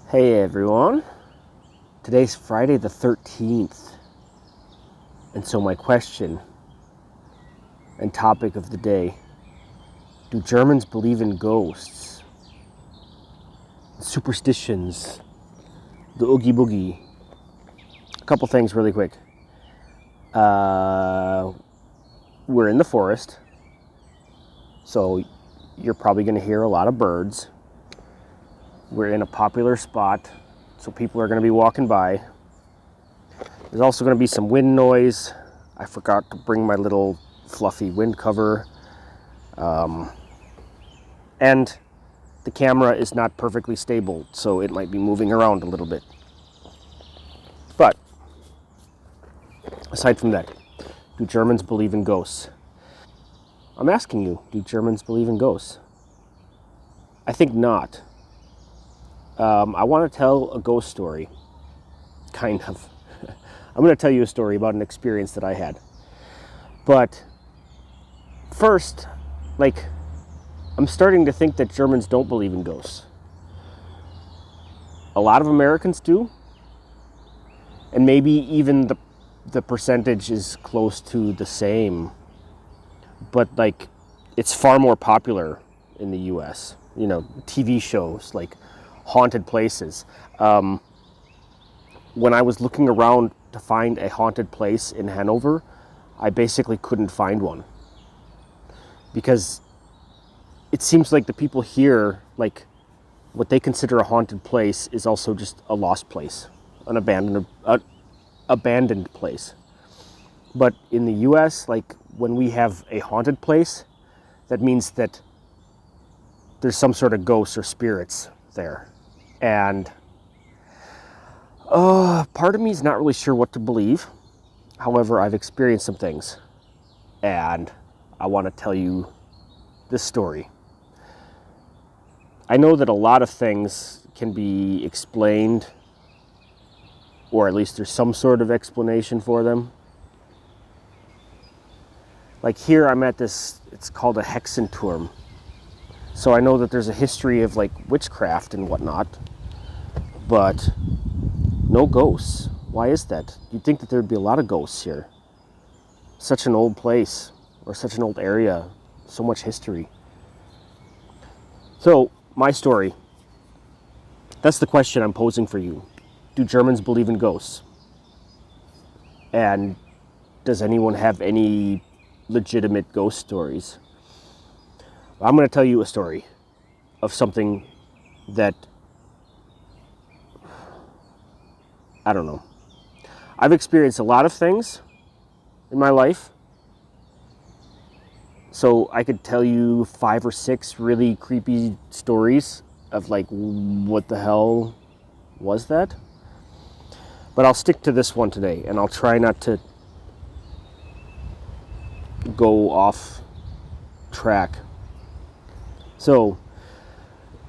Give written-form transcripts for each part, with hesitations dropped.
Hey everyone, today's Friday the 13th, and so my question and topic of the day: do Germans believe in ghosts, superstitions, the oogie boogie? A couple things really quick. We're in the forest, so you're probably going to hear a lot of birds. We're in a popular spot, so people are going to be walking by. There's also going to be some wind noise. I forgot to bring my little fluffy wind cover. And the camera is not perfectly stable, so it might be moving around a little bit. But aside from that, do Germans believe in ghosts? I'm asking you, do Germans believe in ghosts? I think not. I want to tell a ghost story, kind of. I'm going to tell you a story about an experience that I had. But first, I'm starting to think that Germans don't believe in ghosts. A lot of Americans do, and maybe even the percentage is close to the same. But it's far more popular in the U.S. TV shows like haunted places. When I was looking around to find a haunted place in Hanover, I basically couldn't find one, because it seems like the people here, what they consider a haunted place is also just a lost place, an abandoned place. But in the U.S., when we have a haunted place, that means that there's some sort of ghosts or spirits there. And part of me is not really sure what to believe. However, I've experienced some things, and I want to tell you this story. I know that a lot of things can be explained, or at least there's some sort of explanation for them. Like here, I'm at this, it's called a Hexenturm. So I know that there's a history of witchcraft and whatnot, but no ghosts. Why is that? You'd think that there'd be a lot of ghosts here. Such an old place, or such an old area, so much history. So, my story. That's the question I'm posing for you. Do Germans believe in ghosts? And does anyone have any legitimate ghost stories? I'm going to tell you a story of something that, I don't know. I've experienced a lot of things in my life, so I could tell you 5 or 6 really creepy stories of what the hell was that? But I'll stick to this one today, and I'll try not to go off track. So,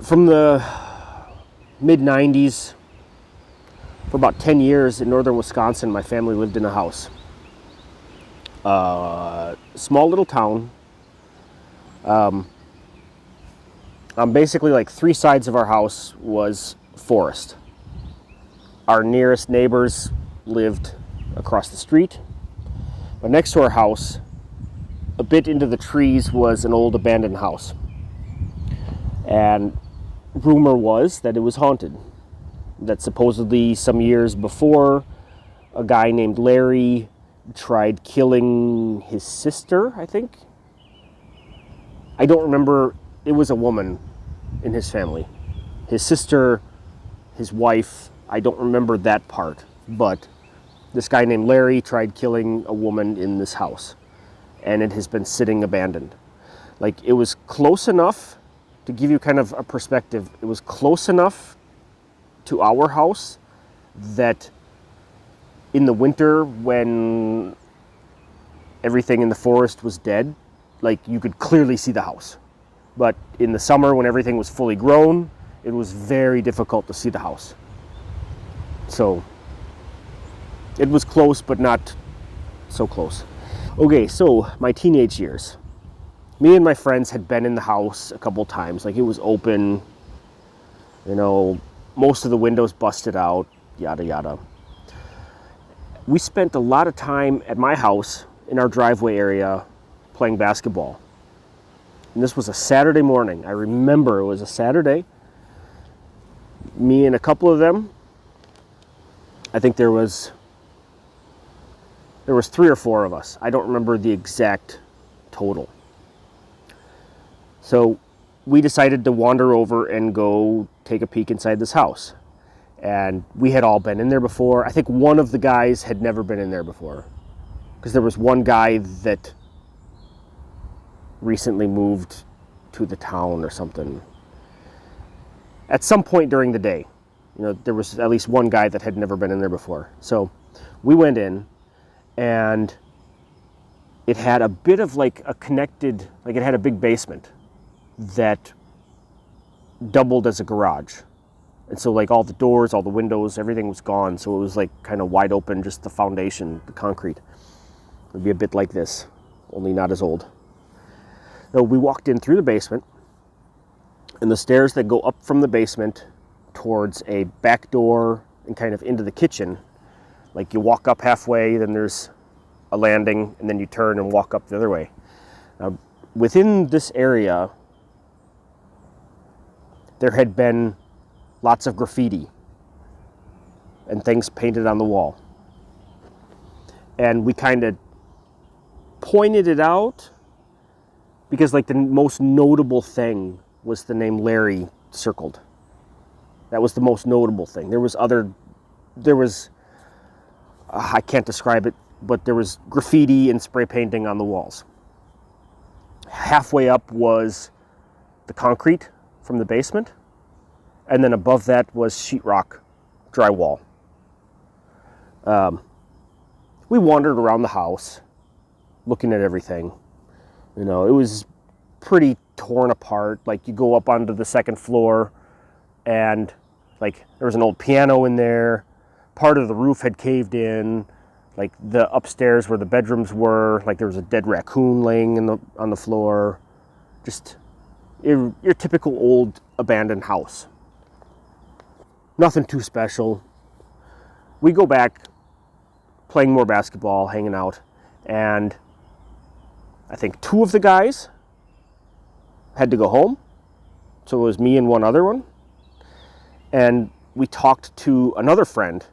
from the mid-90s, for about 10 years in northern Wisconsin, my family lived in a house. Small little town. Basically 3 sides of our house was forest. Our nearest neighbors lived across the street. But next to our house, a bit into the trees, was an old abandoned house. And rumor was that it was haunted. That supposedly some years before, a guy named Larry tried killing his sister, I think. I don't remember. It was a woman in his family. His sister, his wife, I don't remember that part. But this guy named Larry tried killing a woman in this house. And it has been sitting abandoned. It was close enough, to give you kind of a perspective, it was close enough to our house that in the winter, when everything in the forest was dead, you could clearly see the house. But in the summer, when everything was fully grown, it was very difficult to see the house. So it was close, but not so close. Okay, so my teenage years. Me and my friends had been in the house a couple times. It was open, most of the windows busted out, yada yada. We spent a lot of time at my house in our driveway area playing basketball. And this was a Saturday morning. I remember it was a Saturday. Me and a couple of them, I think there was 3 or 4 of us. I don't remember the exact total. So we decided to wander over and go take a peek inside this house. And we had all been in there before. I think one of the guys had never been in there before, because there was one guy that recently moved to the town or something. At some point during the day, there was at least one guy that had never been in there before. So we went in, and it had a bit of like a connected, like it had a big basement that doubled as a garage. And so like all the doors, all the windows, everything was gone. So it was like kind of wide open, just the foundation, the concrete. It would be a bit like this, only not as old. So we walked in through the basement, and the stairs that go up from the basement towards a back door and kind of into the kitchen. Like you walk up halfway, then there's a landing, and then you turn and walk up the other way. Now, within this area, there had been lots of graffiti and things painted on the wall. And we kind of pointed it out because like the most notable thing was the name Larry circled. That was the most notable thing. I can't describe it, but there was graffiti and spray painting on the walls. Halfway up was the concrete from the basement, and then above that was sheetrock drywall. We wandered around the house, looking at everything. It was pretty torn apart. Like you go up onto the second floor, and like there was an old piano in there. Part of the roof had caved in. Like the upstairs where the bedrooms were, like there was a dead raccoon laying on the floor. Just your typical old abandoned house. Nothing too special. We go back, playing more basketball, hanging out, and I think 2 of the guys had to go home. So it was me and one other one. And we talked to another friend,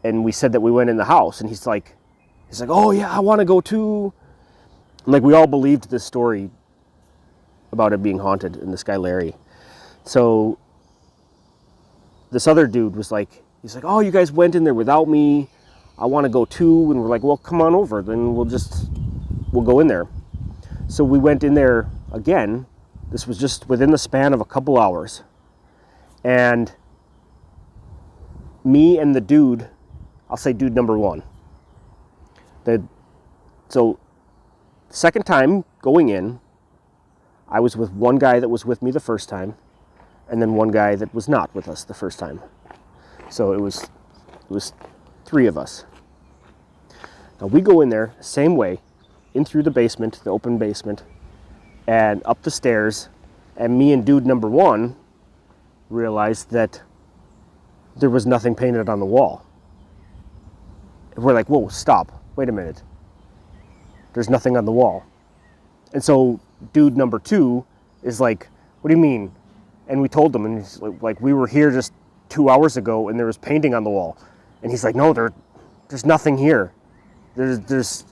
and we said that we went in the house, and he's like, oh yeah, I want to go too. And like we all believed this story about it being haunted and this guy Larry. So this other dude was like, he's like, oh, you guys went in there without me. I want to go too. And we're like, well, come on over. Then we'll go in there. So we went in there again. This was just within the span of a couple hours. And me and the dude, I'll say dude number 1. So second time going in, I was with one guy that was with me the first time, and then one guy that was not with us the first time. So it was 3 of us. Now we go in there same way, in through the basement, the open basement, and up the stairs, and me and dude number 1 realized that there was nothing painted on the wall. We're like, whoa, stop, wait a minute. There's nothing on the wall. And so dude number 2 is like, what do you mean? And we told him, and he's like, we were here just 2 hours ago and there was painting on the wall. And he's like, no, there's nothing here. There's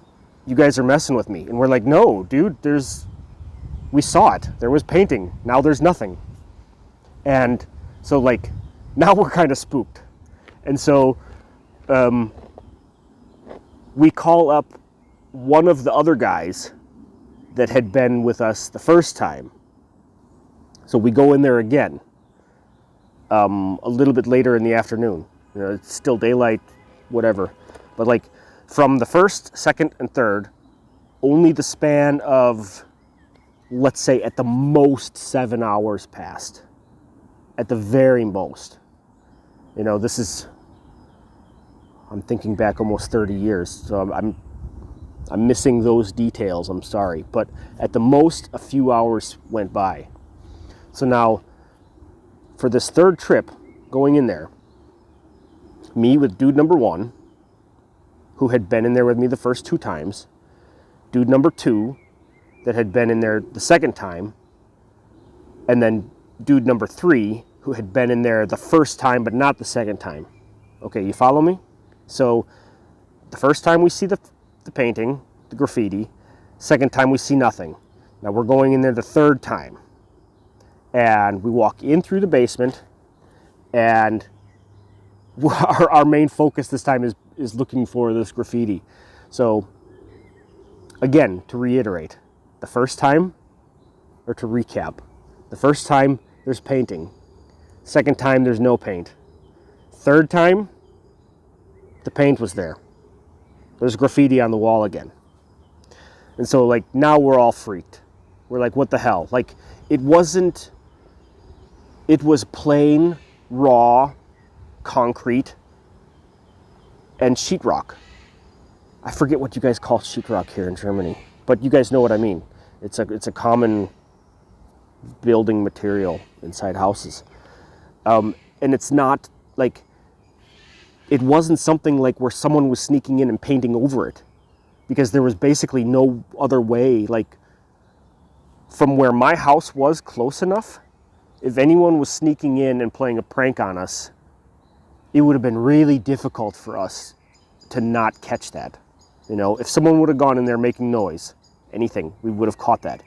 you guys are messing with me. And we're like, no, dude, we saw it. There was painting. Now there's nothing. And so like, now we're kind of spooked. And so we call up one of the other guys that had been with us the first time. So we go in there again a little bit later in the afternoon. It's still daylight, whatever. But like from the first, second, and third, only the span of, let's say at the most 7 hours passed. At the very most. This is, I'm thinking back almost 30 years, so I'm missing those details, I'm sorry. But at the most, a few hours went by. So now, for this third trip, going in there. Me with dude number 1, who had been in there with me the first 2 times. Dude number 2, that had been in there the second time. And then dude number 3, who had been in there the first time but not the second time. Okay, you follow me? So the first time we see the painting, the graffiti. Second time we see nothing. Now we're going in there the third time. And we walk in through the basement, and our main focus this time is looking for this graffiti. So again, to reiterate, the first time, or to recap, the first time there's painting. Second time there's no paint. Third time, the paint was there. There's graffiti on the wall again. And so like now we're all freaked. We're like, what the hell? Like it was plain, raw concrete and sheetrock. I forget what you guys call sheetrock here in Germany, but you guys know what I mean. It's a common building material inside houses. And it's not like, it wasn't something like where someone was sneaking in and painting over it, because there was basically no other way. Like from where my house was close enough, if anyone was sneaking in and playing a prank on us, it would have been really difficult for us to not catch that. You know, if someone would have gone in there making noise, anything, we would have caught that.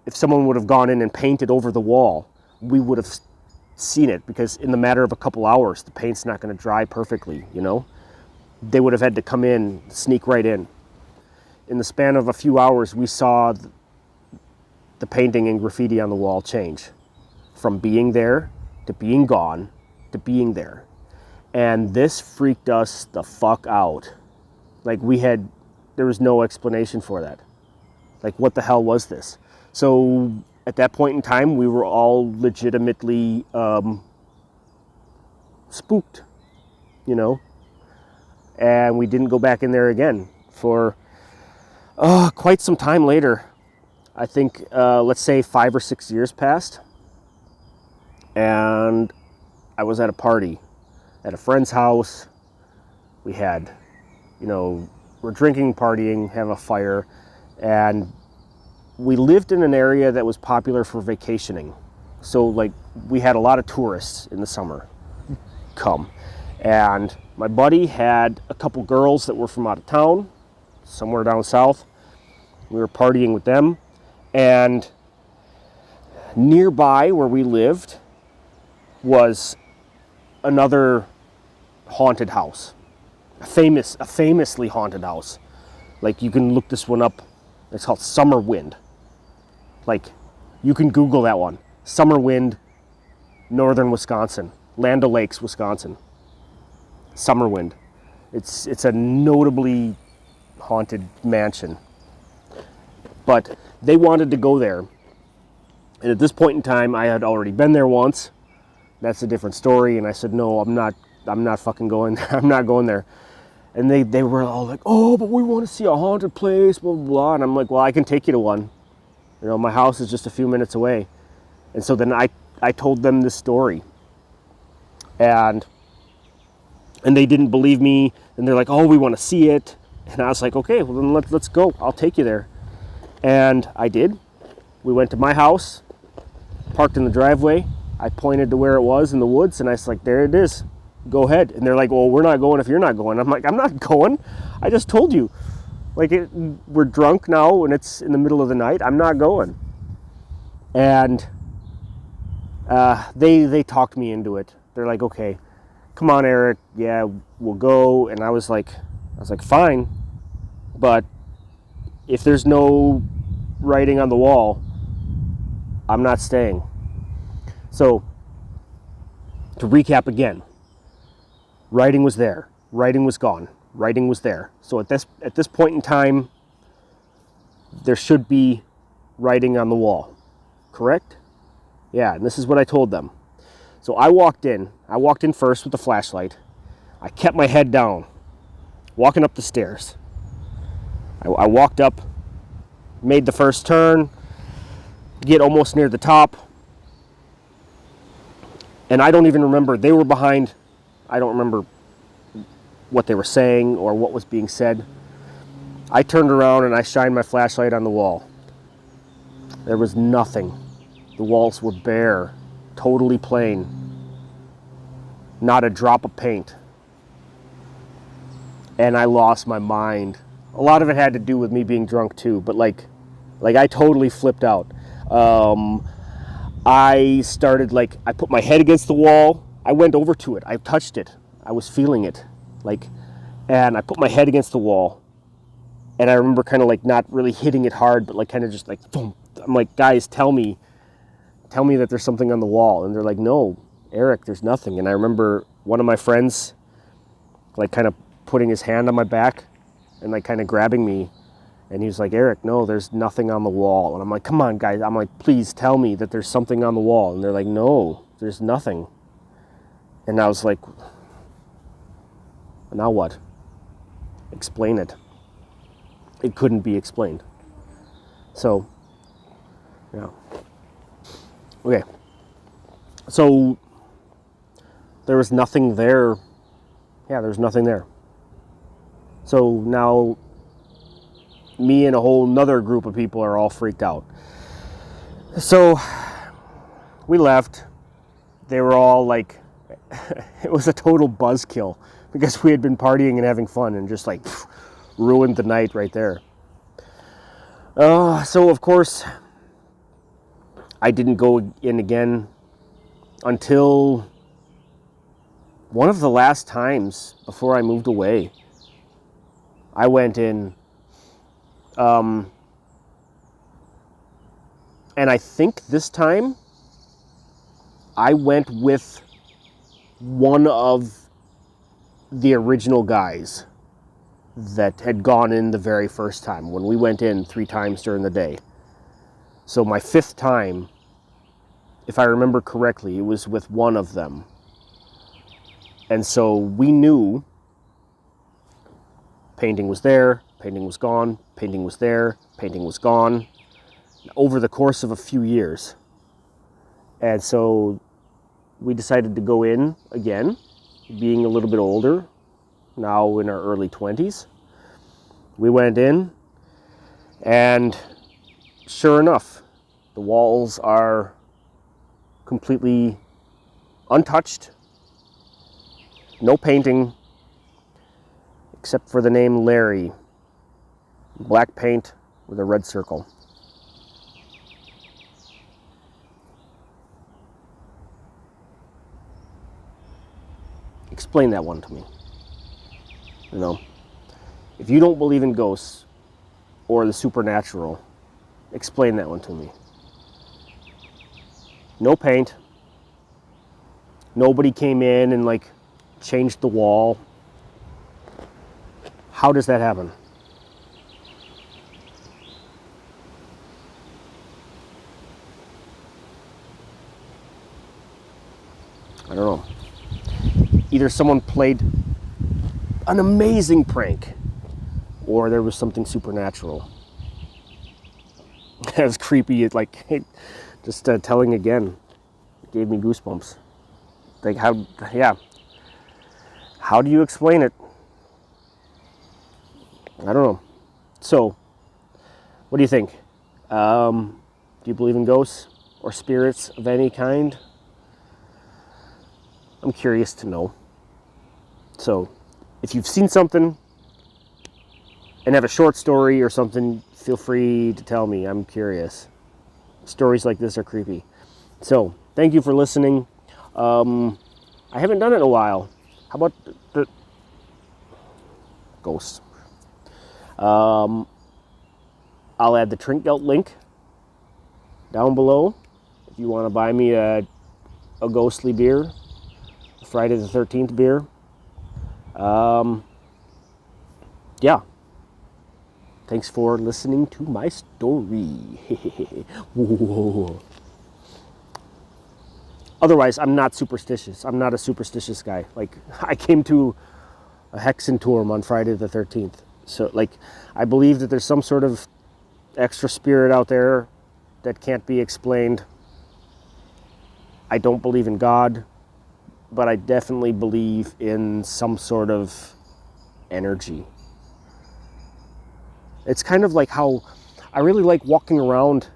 If someone would have gone in and painted over the wall, we would have seen it, because in the matter of a couple hours, the paint's not going to dry perfectly, you know? They would have had to come in, sneak right in. In the span of a few hours, we saw the painting and graffiti on the wall change from being there to being gone to being there. And this freaked us the fuck out. Like there was no explanation for that. Like what the hell was this? So at that point in time, we were all legitimately spooked, you know? And we didn't go back in there again for quite some time later. I think, let's say 5 or 6 years passed. And I was at a party at a friend's house. We had, we're drinking, partying, have a fire. And we lived in an area that was popular for vacationing. So like we had a lot of tourists in the summer come. And my buddy had a couple girls that were from out of town, somewhere down south. We were partying with them. And nearby where we lived was another haunted house, a famously haunted house. Like you can look this one up. It's called Summer Wind. Like you can Google that one. Summer Wind, northern Wisconsin, Land O'Lakes, Wisconsin. Summer Wind. It's a notably haunted mansion. But they wanted to go there. And at this point in time, I had already been there once. That's a different story. And I said, no, I'm not fucking going there. I'm not going there. And they were all like, oh, but we want to see a haunted place, blah, blah, blah. And I'm like, well, I can take you to one. My house is just a few minutes away. And so then I told them this story. And they didn't believe me. And they're like, oh, we want to see it. And I was like, okay, well, then let's go. I'll take you there. And I did. We went to my house, parked in the driveway. I pointed to where it was in the woods, and I was like, there it is. Go ahead. And they're like, well, we're not going if you're not going. I'm like, I'm not going. I just told you. Like, we're drunk now, and it's in the middle of the night. I'm not going. And they talked me into it. They're like, okay, come on, Eric. Yeah, we'll go. And I was like, fine. But if there's no writing on the wall, I'm not staying. So, to recap again, writing was there, writing was gone, writing was there. So at this point in time, there should be writing on the wall, correct? Yeah, and this is what I told them. So I walked in first with a flashlight. I kept my head down, walking up the stairs. I walked up, made the first turn, get almost near the top, And I don't even remember. They were behind. I don't remember what they were saying or what was being said. I turned around and I shined my flashlight on the wall. There was nothing. The walls were bare, totally plain. Not a drop of paint. And I lost my mind. A lot of it had to do with me being drunk too, but like I totally flipped out. I started I put my head against the wall. I went over to it. I touched it. I was feeling it. And I put my head against the wall. And I remember kind of not really hitting it hard, but kind of just boom. I'm like, guys, tell me that there's something on the wall. And they're like, no, Eric, there's nothing. And I remember one of my friends kind of putting his hand on my back and kind of grabbing me. And he was like, Eric, no, there's nothing on the wall. And I'm like, come on, guys. I'm like, please tell me that there's something on the wall. And they're like, no, there's nothing. And I was like, now what? Explain it. It couldn't be explained. So, yeah. Okay. So, there was nothing there. Yeah, there was nothing there. So now, me and a whole nother group of people are all freaked out. So, we left. They were all like, it was a total buzzkill because we had been partying and having fun and just ruined the night right there. So of course, I didn't go in again until one of the last times before I moved away. I went in, and I think this time I went with one of the original guys that had gone in the very first time when we went in 3 times during the day. So my 5th time, if I remember correctly, it was with one of them. And so we knew painting was there, painting was gone, painting was there, painting was gone, over the course of a few years. And so we decided to go in again, being a little bit older, now in our early 20s. We went in, and sure enough, the walls are completely untouched, no painting, except for the name Larry, black paint with a red circle. Explain that one to me. If you don't believe in ghosts or the supernatural, explain that one to me. No paint. Nobody came in and changed the wall. How does that happen? I don't know. Either someone played an amazing prank, or there was something supernatural. That was creepy. Just telling again, it gave me goosebumps. How do you explain it? I don't know. So, what do you think? Do you believe in ghosts or spirits of any kind? I'm curious to know. So, if you've seen something and have a short story or something, feel free to tell me. I'm curious. Stories like this are creepy. So, thank you for listening. I haven't done it in a while. How about the ghosts? I'll add the Trinkgeld link down below if you want to buy me a ghostly beer, a Friday the 13th beer. Yeah. Thanks for listening to my story. Otherwise, I'm not superstitious. I'm not a superstitious guy. I came to a Hexenturm on Friday the 13th. So, I believe that there's some sort of extra spirit out there that can't be explained. I don't believe in God. but I definitely believe in some sort of energy. It's kind of like how I really like walking around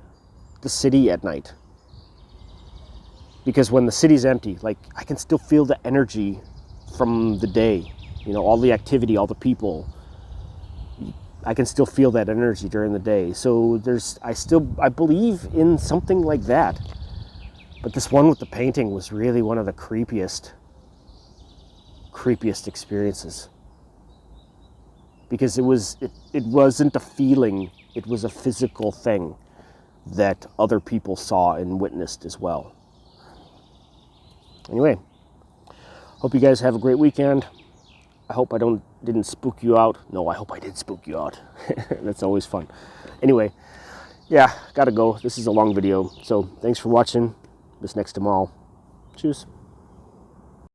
the city at night. Because when the city's empty, like, I can still feel the energy from the day. You know, all the activity, all the people. I can still feel that energy during the day. So I believe in something like that. But this one with the painting was really one of the creepiest experiences. Because it wasn't a feeling, it was a physical thing that other people saw and witnessed as well. Anyway, hope you guys have a great weekend. I hope I didn't spook you out. No, I hope I did spook you out. That's always fun. Anyway, yeah, gotta go. This is a long video. So thanks for watching. Bis nächste Mal. Tschüss.